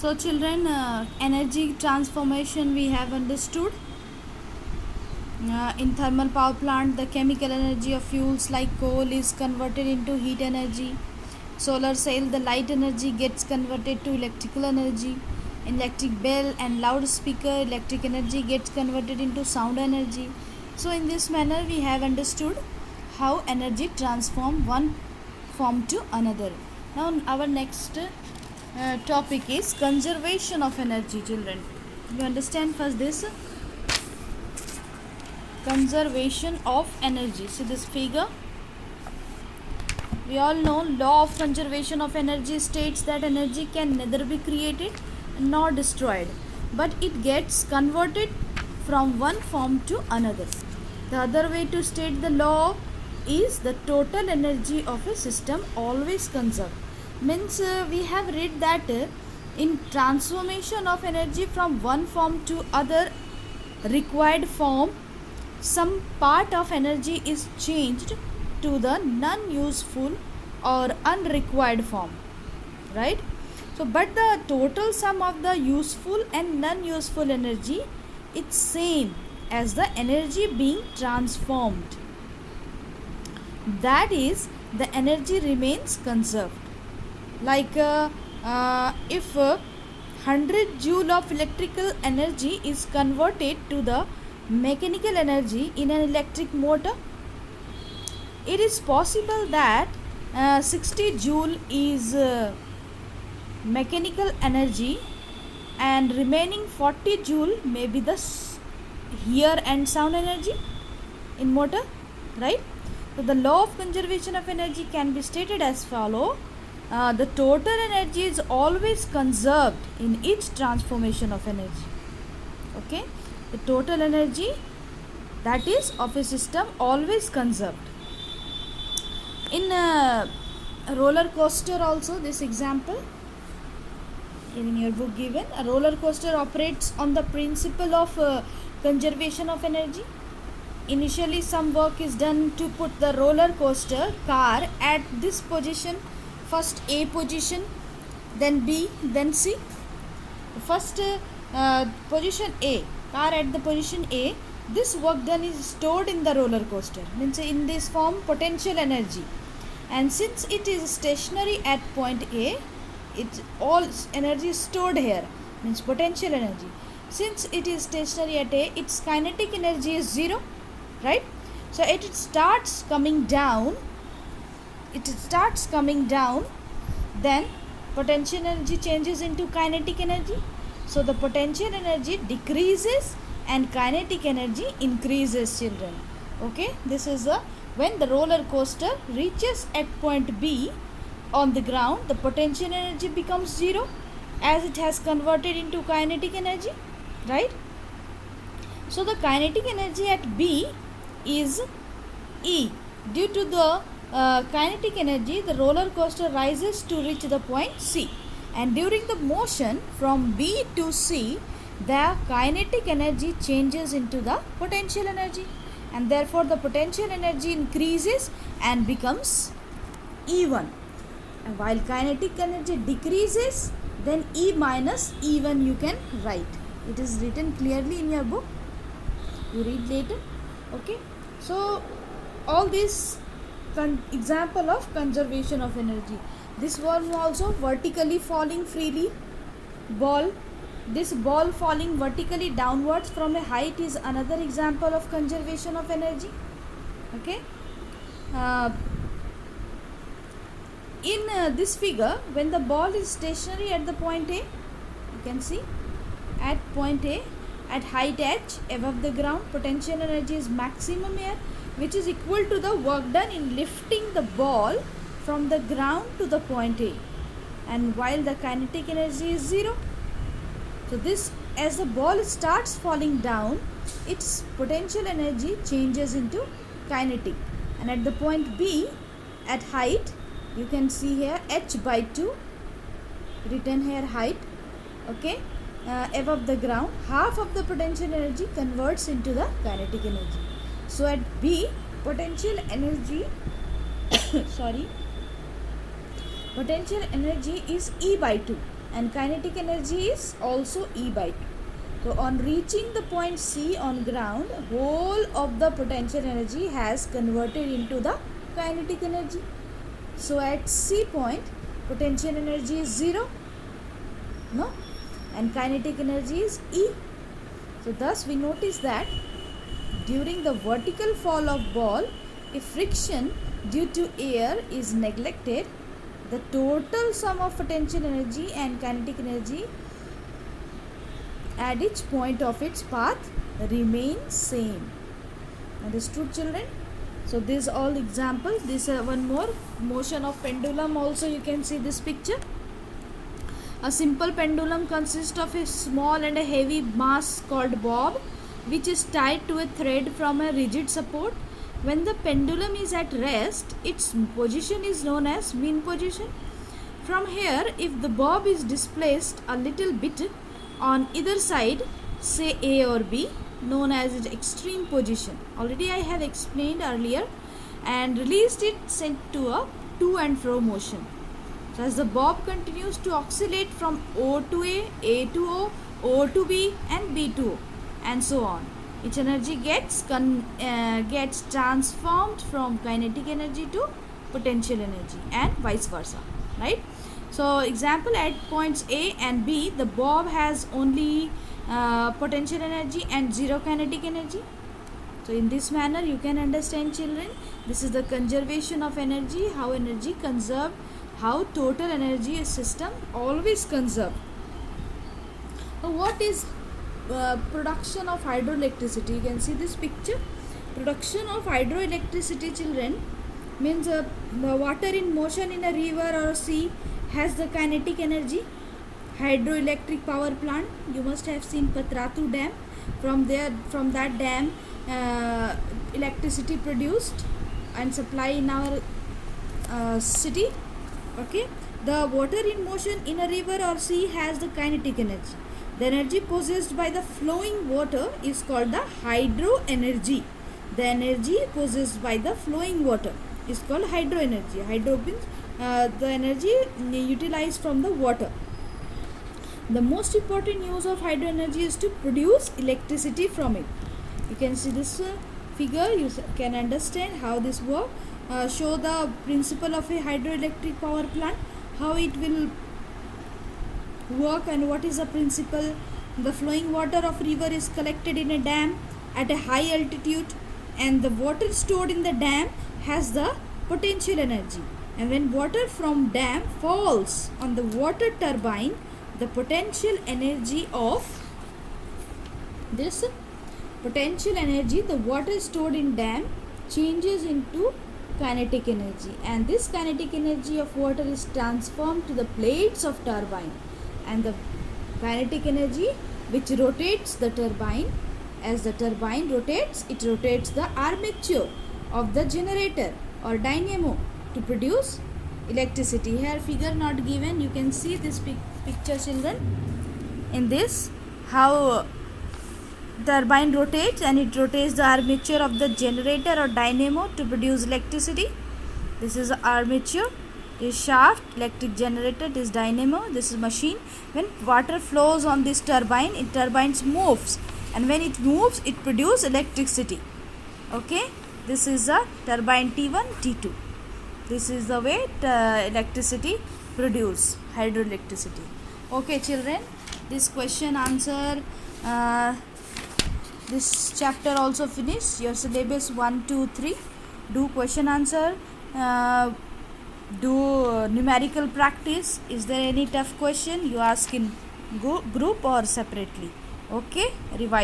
So children, energy transformation we have understood. In thermal power plant, the chemical energy of fuels like coal is converted into heat energy. Solar cell, the light energy gets converted to electrical energy. In electric bell and loudspeaker, electric energy gets converted into sound energy. So in this manner we have understood how energy transform one form to another. Now our next topic is conservation of energy, children. You understand first this conservation of energy. See this figure. We all know law of conservation of energy states that energy can neither be created nor destroyed, but it gets converted from one form to another. The other way to state the law is the total energy of a system always conserved. Means we have read that in transformation of energy from one form to other required form, some part of energy is changed to the non-useful or unrequired form, right? So but the total sum of the useful and non-useful energy is same as the energy being transformed. That is, the energy remains conserved. Like if 100 joule of electrical energy is converted to the mechanical energy in an electric motor, it is possible that 60 joule is mechanical energy and remaining 40 joule may be the hear and sound energy in motor, right? So the law of conservation of energy can be stated as follow. The total energy is always conserved in each transformation of energy. Okay, the total energy that is of a system always conserved. In a roller coaster also, this example in your book given, a roller coaster operates on the principle of conservation of energy. Initially some work is done to put the roller coaster car at this position, first A position, then B, then C. First position A, car at the position A, this work done is stored in the roller coaster, means in this form potential energy, and since it is stationary at point A, it all energy is stored here, means potential energy. Since it is stationary at A, its kinetic energy is 0, right? So it starts coming down, then potential energy changes into kinetic energy. So the potential energy decreases and kinetic energy increases, children. Okay, this is when the roller coaster reaches at point B on the ground, the potential energy becomes 0 as it has converted into kinetic energy, right? So the kinetic energy at B is E. Due to the kinetic energy, the roller coaster rises to reach the point C, and during the motion from B to C, the kinetic energy changes into the potential energy, and therefore the potential energy increases and becomes E1. And while kinetic energy decreases, then E minus E1 you can write. It is written clearly in your book. You read later. Okay. So all this example of conservation of energy. This one also vertically falling freely ball. This ball falling vertically downwards from a height is another example of conservation of energy. Okay. In this figure, when the ball is stationary at the point A, you can see at point A, at height h above the ground, potential energy is maximum here, which is equal to the work done in lifting the ball from the ground to the point A, and while the kinetic energy is 0. So this, as the ball starts falling down, its potential energy changes into kinetic, and at the point B at height, you can see here h by 2 written here height, okay, above the ground, half of the potential energy converts into the kinetic energy. So at B, potential energy potential energy is E by 2, and kinetic energy is also E by 2. So on reaching the point C on ground, whole of the potential energy has converted into the kinetic energy. So at C point, potential energy is 0, no, and kinetic energy is E. So thus we notice that during the vertical fall of ball, if friction due to air is neglected, the total sum of potential energy and kinetic energy at each point of its path remains same. Understood, children? So these all examples. This one more motion of pendulum. Also you can see this picture. A simple pendulum consists of a small and a heavy mass called bob, which is tied to a thread from a rigid support. When the pendulum is at rest, its position is known as mean position. From here, if the bob is displaced a little bit on either side, say A or B, known as its extreme position. Already I have explained earlier, and released it sent to a to and fro motion. So as the bob continues to oscillate from O to A to O, O to B and B to O, and so on, its energy gets transformed from kinetic energy to potential energy and vice versa, right? So example, at points A and B, the bob has only potential energy and zero kinetic energy. So in this manner you can understand, children, this is the conservation of energy, how energy conserved, how total energy system always conserved. So what is production of hydroelectricity? You can see this picture. Production of hydroelectricity, children, means the water in motion in a river or sea has the kinetic energy. Hydroelectric power plant, you must have seen Patratu Dam. From that dam, electricity produced and supply in our city. Okay, the water in motion in a river or sea has the kinetic energy. The energy possessed by the flowing water is called the hydro energy. The energy possessed by the flowing water is called hydro energy. Hydro means the energy utilized from the water. The most important use of hydro energy is to produce electricity from it. You can see this figure, you can understand how this works. Show the principle of a hydroelectric power plant, how it will work and what is the principle. The flowing water of river is collected in a dam at a high altitude, and the water stored in the dam has the potential energy, and when water from dam falls on the water turbine, the potential energy of this potential energy, the water stored in dam changes into kinetic energy, and this kinetic energy of water is transformed to the plates of turbine, and the kinetic energy which rotates the turbine. As the turbine rotates, it rotates the armature of the generator or dynamo to produce electricity. Here figure not given, you can see this picture, children. In this, how turbine rotates, and it rotates the armature of the generator or dynamo to produce electricity. This is armature, this shaft, electric generator, this dynamo, this is machine. When water flows on this turbine, it turbines moves, and when it moves, it produces electricity. Okay, this is a turbine T1, T2. This is the way electricity produce, hydroelectricity. Okay, children, this question answer, this chapter also finished. Your syllabus 1, 2, 3. Do question answer, do numerical practice. Is there any tough question? You ask in group or separately. Okay, revise.